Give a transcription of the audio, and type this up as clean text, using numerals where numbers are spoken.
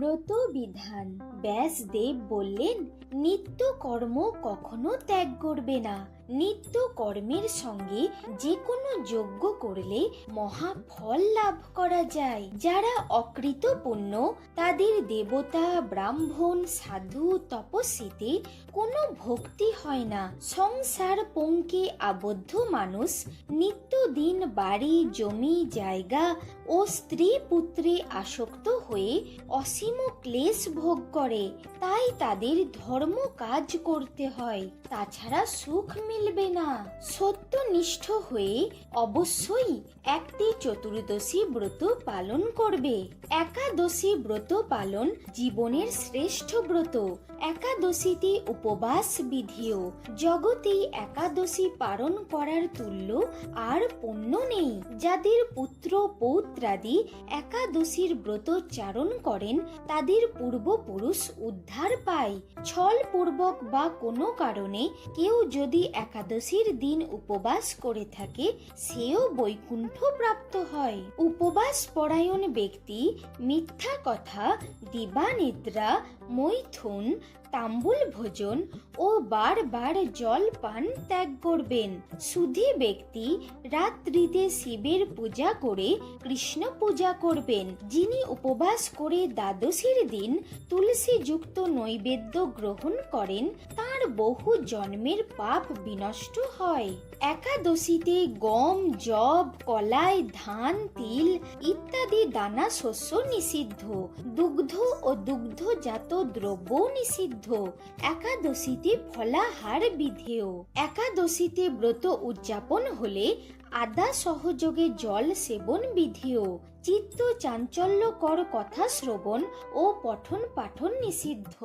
ব্রত বিধান। ব্যাসদেব বললেন, নিত্য কর্ম কখনো ত্যাগ করবে না। নিত্য কর্মের সঙ্গে যে কোনো যজ্ঞ করলে মহা ফল লাভ করা যায়। যারা অকৃতপুণ্য তাদের দেবতা, ব্রাহ্মণ, সাধু, তপস্বীতে কোনো ভক্তি হয় না। সংসার পঙ্কে আবদ্ধ মানুষ নিত্যদিন বাড়ি, জমি, জায়গা ও স্ত্রী পুত্রে আসক্ত হয়ে অসীম ক্লেশ ভোগ করে। তাই তাদের ধর্ম কাজ করতে হয়, তাছাড়া সুখ মিলবে না। সত্যনিষ্ঠ হয়ে অবশ্যই একটি চতুর্দশী ব্রত পালন করবে। একাদশী ব্রত পালন জীবনের শ্রেষ্ঠ ব্রত। একাদশীতে উপবাস বিধিও। জগতে একাদশী পালন করার তুল্য আর পুণ্য নেই। যাদের পুত্র পৌত্রাদি একাদশীর ব্রত চারণ করেন তাদের পূর্বপুরুষ উদ্ধার পায়। ছল পূর্বক বা কোনো কারণে কেউ যদি একাদশীর দিন উপবাস করে থাকে সেও বৈকুণ্ঠ প্রাপ্ত হয়। উপবাস পরায়ণ ব্যক্তি মিথ্যা কথা, দিবানিদ্রা, মৈথুন, তাম্বুল ভোজন ও বারবার জল পান ত্যাগ করবেন। সুধী ব্যক্তি রাত্রিতে শিবের পূজা করে কৃষ্ণ পূজা করবেন। যিনি উপবাস করে দ্বাদশীর দিন তুলসী যুক্ত নৈবেদ্য গ্রহণ করেন তার বহু জন্মের পাপ বিনষ্ট হয়। একাদশীতে গম, যব, কলাই, ধান, তিল ইত্যাদি দানা শস্য নিষিদ্ধ। দুগ্ধ ও দুগ্ধজাত দ্রব্য নিষিদ্ধ। একাদশীতে ফলাহার বিধেয়। একাদশীতে ব্রত উদযাপন হলে আদা সহযোগে জল সেবন বিধেয়। চিত্ত চাঞ্চল্যকর কথা শ্রবণ ও পঠন পাঠন নিষিদ্ধ।